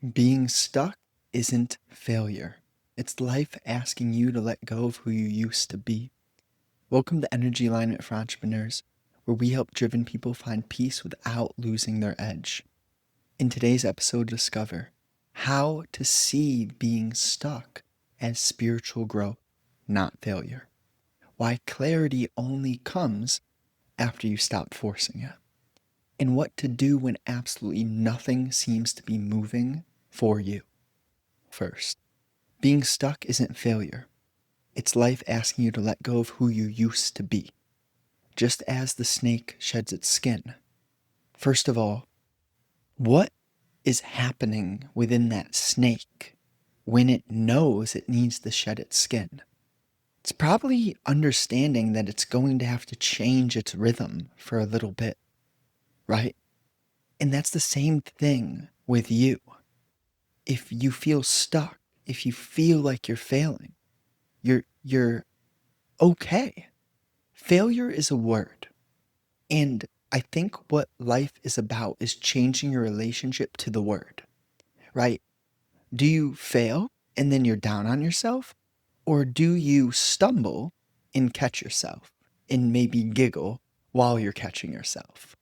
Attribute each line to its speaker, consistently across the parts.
Speaker 1: Being stuck isn't failure. It's life asking you to let go of who you used to be. Welcome to Energy Alignment for Entrepreneurs, where we help driven people find peace without losing their edge. In today's episode, discover how to see being stuck as spiritual growth, not failure. Why clarity only comes after you stop forcing it. And what to do when absolutely nothing seems to be moving for you. First, being stuck isn't failure. It's life asking you to let go of who you used to be, just as the snake sheds its skin. First of all, what is happening within that snake when it knows it needs to shed its skin? It's probably understanding that it's going to have to change its rhythm for a little bit, right? And that's the same thing with you. If you feel stuck, if you feel like you're failing, you're okay. Failure is a word. And I think what life is about is changing your relationship to the word, right? Do you fail and then you're down on yourself? Or do you stumble and catch yourself and maybe giggle while you're catching yourself?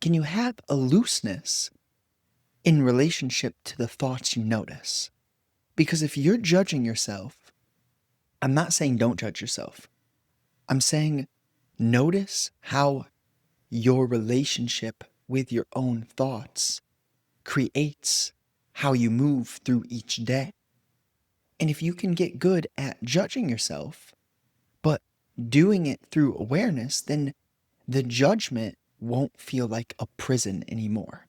Speaker 1: Can you have a looseness in relationship to the thoughts you notice? Because if you're judging yourself, I'm not saying don't judge yourself. I'm saying notice how your relationship with your own thoughts creates how you move through each day. And if you can get good at judging yourself, but doing it through awareness, then the judgment won't feel like a prison anymore.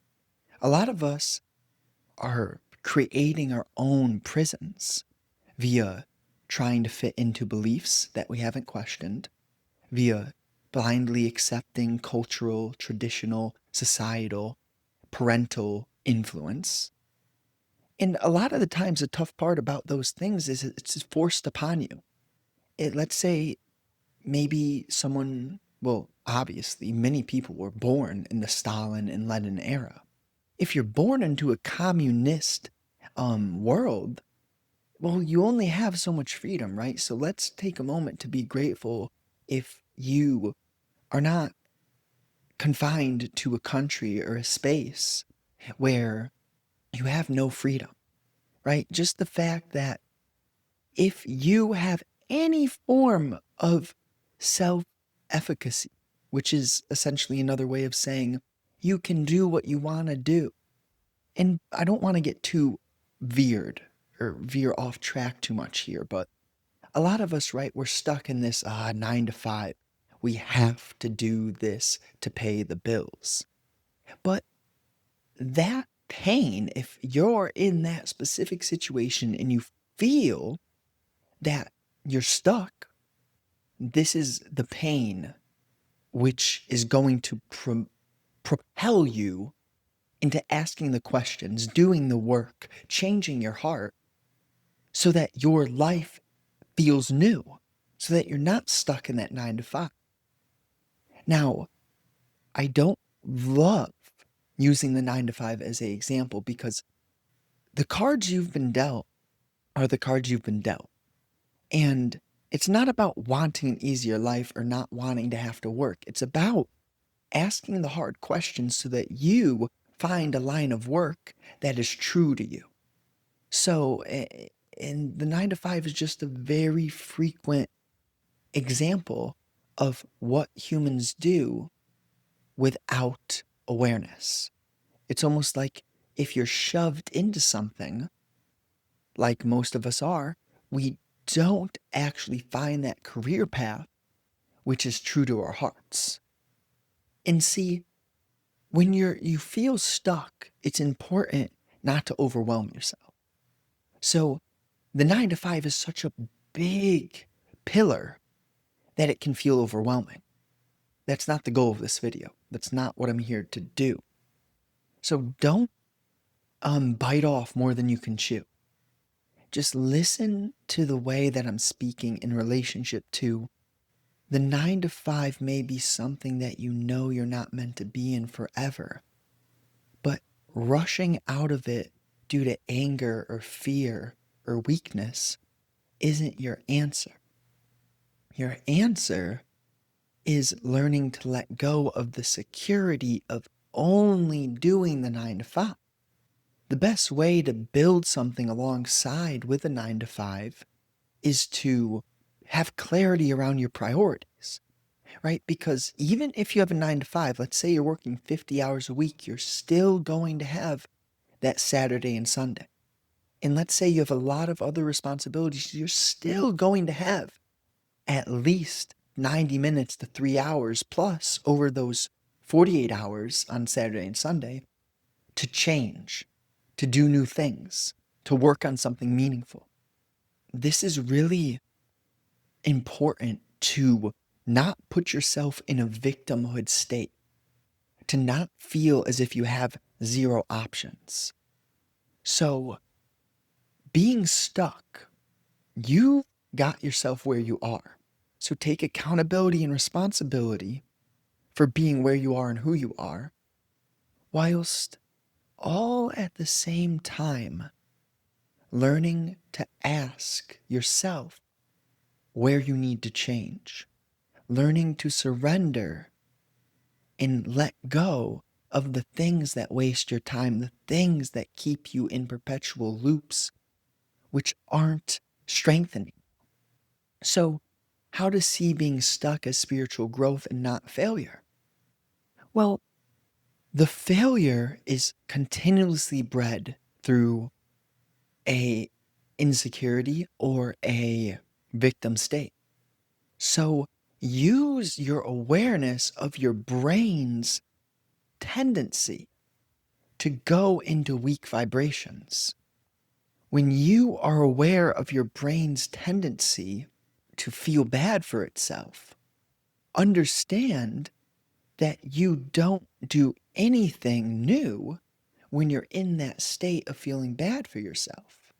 Speaker 1: A lot of us are creating our own prisons via trying to fit into beliefs that we haven't questioned, via blindly accepting cultural, traditional, societal, parental influence. And a lot of the times, the tough part about those things is it's forced upon you. Let's say maybe someone, well, obviously, many people were born in the Stalin and Lenin era. If you're born into a communist world, well, you only have so much freedom, right? So let's take a moment to be grateful if you are not confined to a country or a space where you have no freedom, right? Just the fact that if you have any form of self efficacy, which is essentially another way of saying you can do what you want to do. And I don't want to get too veered or veer off track too much here, but a lot of us, right, we're stuck in this 9 to 5. We have to do this to pay the bills. But that pain, if you're in that specific situation and you feel that you're stuck, this is the pain which is going to propel you into asking the questions, doing the work, changing your heart so that your life feels new, so that you're not stuck in that 9 to 5. Now, I don't love using the 9 to 5 as an example because the cards you've been dealt are the cards you've been dealt. And it's not about wanting an easier life or not wanting to have to work. It's about asking the hard questions so that you find a line of work that is true to you. So, and the 9 to 5 is just a very frequent example of what humans do without awareness. It's almost like if you're shoved into something, like most of us are, we don't actually find that career path which is true to our hearts. And see, when you feel stuck, it's important not to overwhelm yourself. So the 9 to 5 is such a big pillar that it can feel overwhelming. That's not the goal of this video. That's not what I'm here to do. So don't bite off more than you can chew. Just listen to the way that I'm speaking in relationship to the 9 to 5 may be something that you know you're not meant to be in forever, but rushing out of it due to anger or fear or weakness isn't your answer. Your answer is learning to let go of the security of only doing the 9 to 5. The best way to build something alongside with a 9 to 5 is to have clarity around your priorities, right? Because even if you have a 9 to 5, let's say you're working 50 hours a week, you're still going to have that Saturday and Sunday. And let's say you have a lot of other responsibilities, you're still going to have at least 90 minutes to 3 hours plus over those 48 hours on Saturday and Sunday to change, to do new things, to work on something meaningful. This is really important to not put yourself in a victimhood state, to not feel as if you have zero options. So, being stuck, you got yourself where you are. So, take accountability and responsibility for being where you are and who you are, whilst all at the same time learning to ask yourself where you need to change, learning to surrender and let go of the things that waste your time, the things that keep you in perpetual loops, which aren't strengthening. So, how to see being stuck as spiritual growth and not failure? Well, the failure is continuously bred through a insecurity or a victim state. So use your awareness of your brain's tendency to go into weak vibrations. When you are aware of your brain's tendency to feel bad for itself, understand that you don't do anything new when you're in that state of feeling bad for yourself.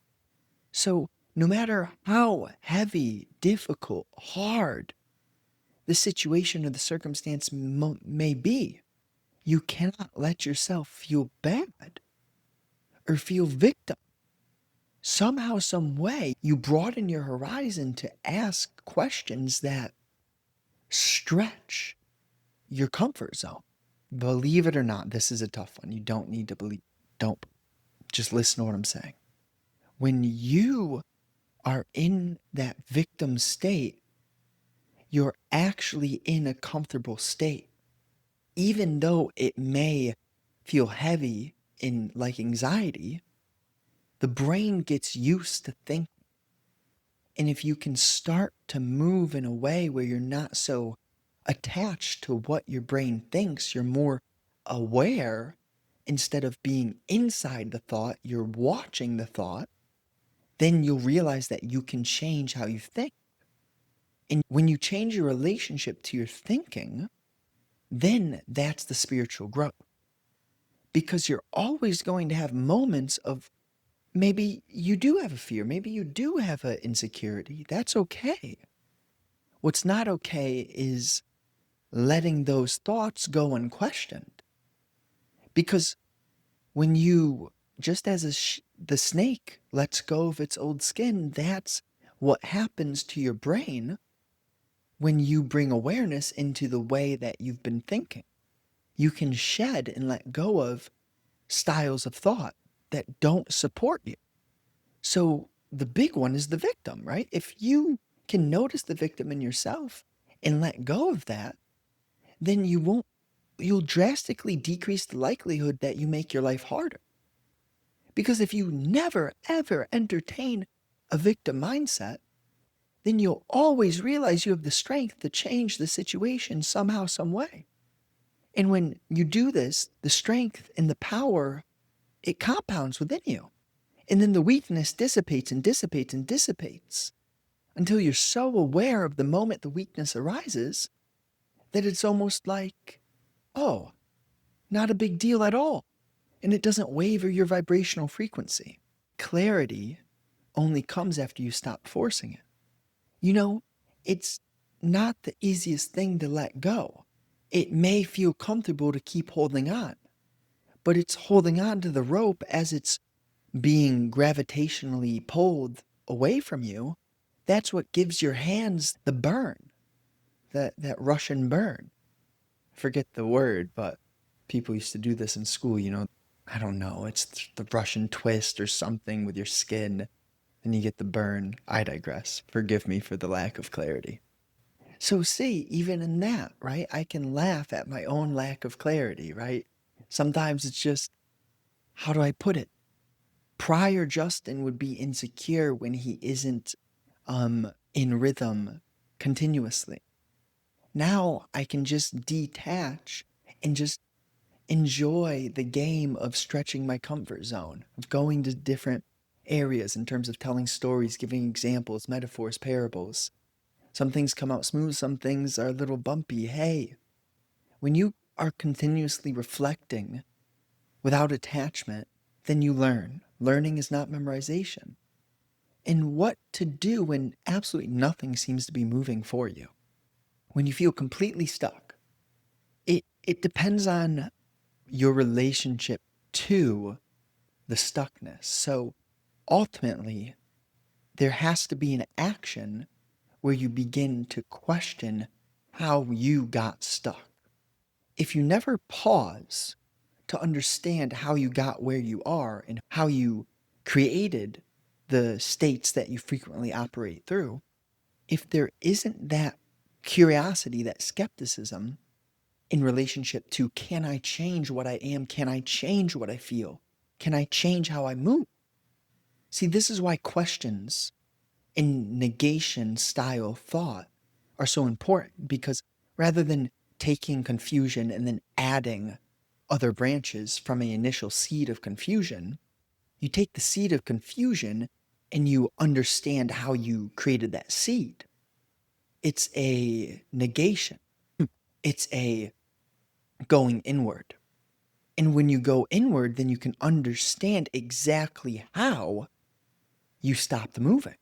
Speaker 1: So, no matter how heavy, difficult, hard the situation or the circumstance may be, you cannot let yourself feel bad or feel victim. Somehow, some way, you broaden your horizon to ask questions that stretch your comfort zone. Believe it or not, this is a tough one. You don't need to believe. Don't. Just listen to what I'm saying. When you are in that victim state, you're actually in a comfortable state. Even though it may feel heavy in like anxiety, the brain gets used to thinking. And if you can start to move in a way where you're not so attached to what your brain thinks, you're more aware instead of being inside the thought, you're watching the thought, then you'll realize that you can change how you think. And when you change your relationship to your thinking, then that's the spiritual growth. Because you're always going to have moments of maybe you do have a fear, maybe you do have an insecurity. That's okay. What's not okay is letting those thoughts go unquestioned. Because when you, just as the snake lets go of its old skin, that's what happens to your brain when you bring awareness into the way that you've been thinking. You can shed and let go of styles of thought that don't support you. So the big one is the victim, right? If you can notice the victim in yourself and let go of that, then you'll drastically decrease the likelihood that you make your life harder. Because if you never, ever entertain a victim mindset, then you'll always realize you have the strength to change the situation somehow, some way. And when you do this, the strength and the power, it compounds within you. And then the weakness dissipates and dissipates and dissipates until you're so aware of the moment the weakness arises that it's almost like, oh, not a big deal at all. And it doesn't waver your vibrational frequency. Clarity only comes after you stop forcing it. You know, it's not the easiest thing to let go. It may feel comfortable to keep holding on, but it's holding on to the rope as it's being gravitationally pulled away from you, that's what gives your hands the burn, that Russian burn. Forget the word, but people used to do this in school, I don't know, it's the Russian twist or something with your skin, and you get the burn. I digress. Forgive me for the lack of clarity. So, see, even in that, right, I can laugh at my own lack of clarity, right? Sometimes it's just, how do I put it? Prior Justin would be insecure when he isn't in rhythm continuously. Now I can just detach and just enjoy the game of stretching my comfort zone, of going to different areas in terms of telling stories, giving examples, metaphors, parables. Some things come out smooth, some things are a little bumpy. Hey, when you are continuously reflecting without attachment, then you learn. Learning is not memorization. And what to do when absolutely nothing seems to be moving for you. When you feel completely stuck. It depends on your relationship to the stuckness. So ultimately, there has to be an action where you begin to question how you got stuck. If you never pause to understand how you got where you are and how you created the states that you frequently operate through, if there isn't that curiosity, that skepticism in relationship to, can I change what I am? Can I change what I feel? Can I change how I move? See, this is why questions in negation style thought are so important, because rather than taking confusion and then adding other branches from an initial seed of confusion, you take the seed of confusion and you understand how you created that seed. It's a negation. It's a going inward. And when you go inward, then you can understand exactly how you stopped moving.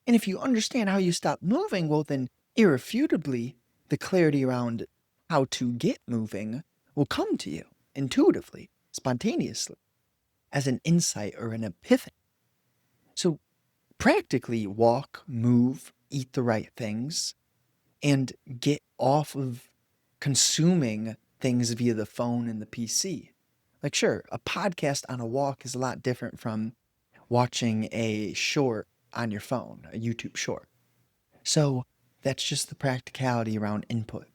Speaker 1: And if you understand how you stopped moving, well, then irrefutably, the clarity around how to get moving will come to you intuitively, spontaneously, as an insight or an epiphany. So practically walk, move, eat the right things, and get off of consuming things via the phone and the PC. Like, sure, a podcast on a walk is a lot different from watching a short on your phone, a YouTube short. So that's just the practicality around input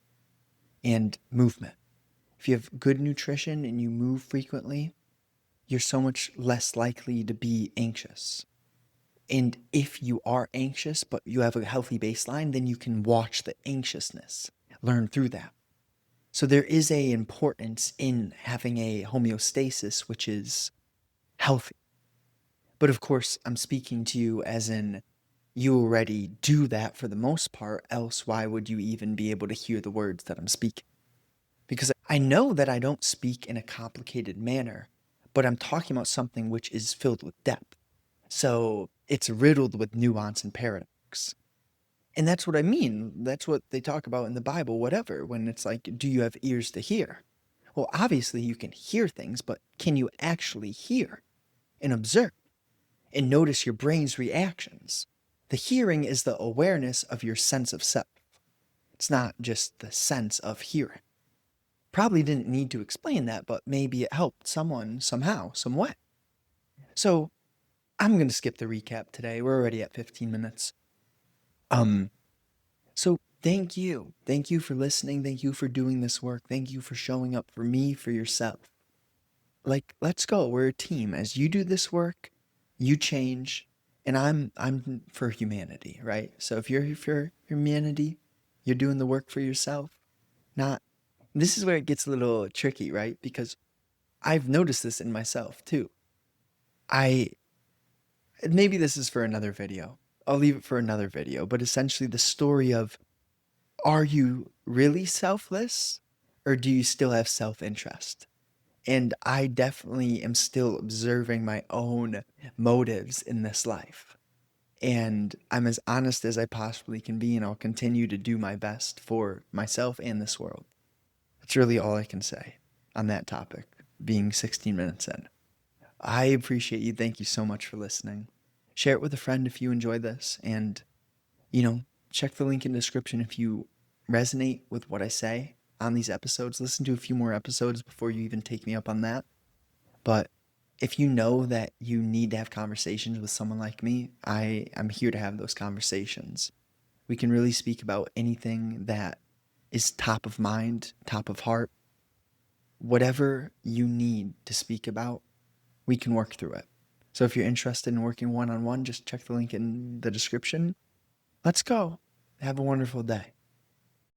Speaker 1: and movement. If you have good nutrition and you move frequently, you're so much less likely to be anxious. And if you are anxious, but you have a healthy baseline, then you can watch the anxiousness, learn through that. So there is a importance in having a homeostasis, which is healthy. But of course, I'm speaking to you as in you already do that for the most part, else why would you even be able to hear the words that I'm speaking? Because I know that I don't speak in a complicated manner, but I'm talking about something which is filled with depth. So it's riddled with nuance and paradox. And that's what I mean. That's what they talk about in the Bible, whatever, when it's like, do you have ears to hear? Well, obviously you can hear things, but can you actually hear and observe and notice your brain's reactions? The hearing is the awareness of your sense of self. It's not just the sense of hearing. Probably didn't need to explain that, but maybe it helped someone somehow, some way. So I'm going to skip the recap today. We're already at 15 minutes. So thank you. Thank you for listening. Thank you for doing this work. Thank you for showing up for me, for yourself. Like, let's go. We're a team. As you do this work, you change, and I'm for humanity, right? So if you're for humanity, you're doing the work for yourself. Not This is where it gets a little tricky, right? Because I've noticed this in myself too. I Maybe this is for another video. I'll leave it for another video, but essentially the story of, are you really selfless or do you still have self-interest? And I definitely am still observing my own motives in this life. And I'm as honest as I possibly can be, and I'll continue to do my best for myself and this world. That's really all I can say on that topic, being 16 minutes in. I appreciate you. Thank you so much for listening. Share it with a friend if you enjoy this. And, check the link in the description if you resonate with what I say on these episodes. Listen to a few more episodes before you even take me up on that. But if you know that you need to have conversations with someone like me, I'm here to have those conversations. We can really speak about anything that is top of mind, top of heart. Whatever you need to speak about, we can work through it. So if you're interested in working one on one, just check the link in the description. Let's go. Have a wonderful day.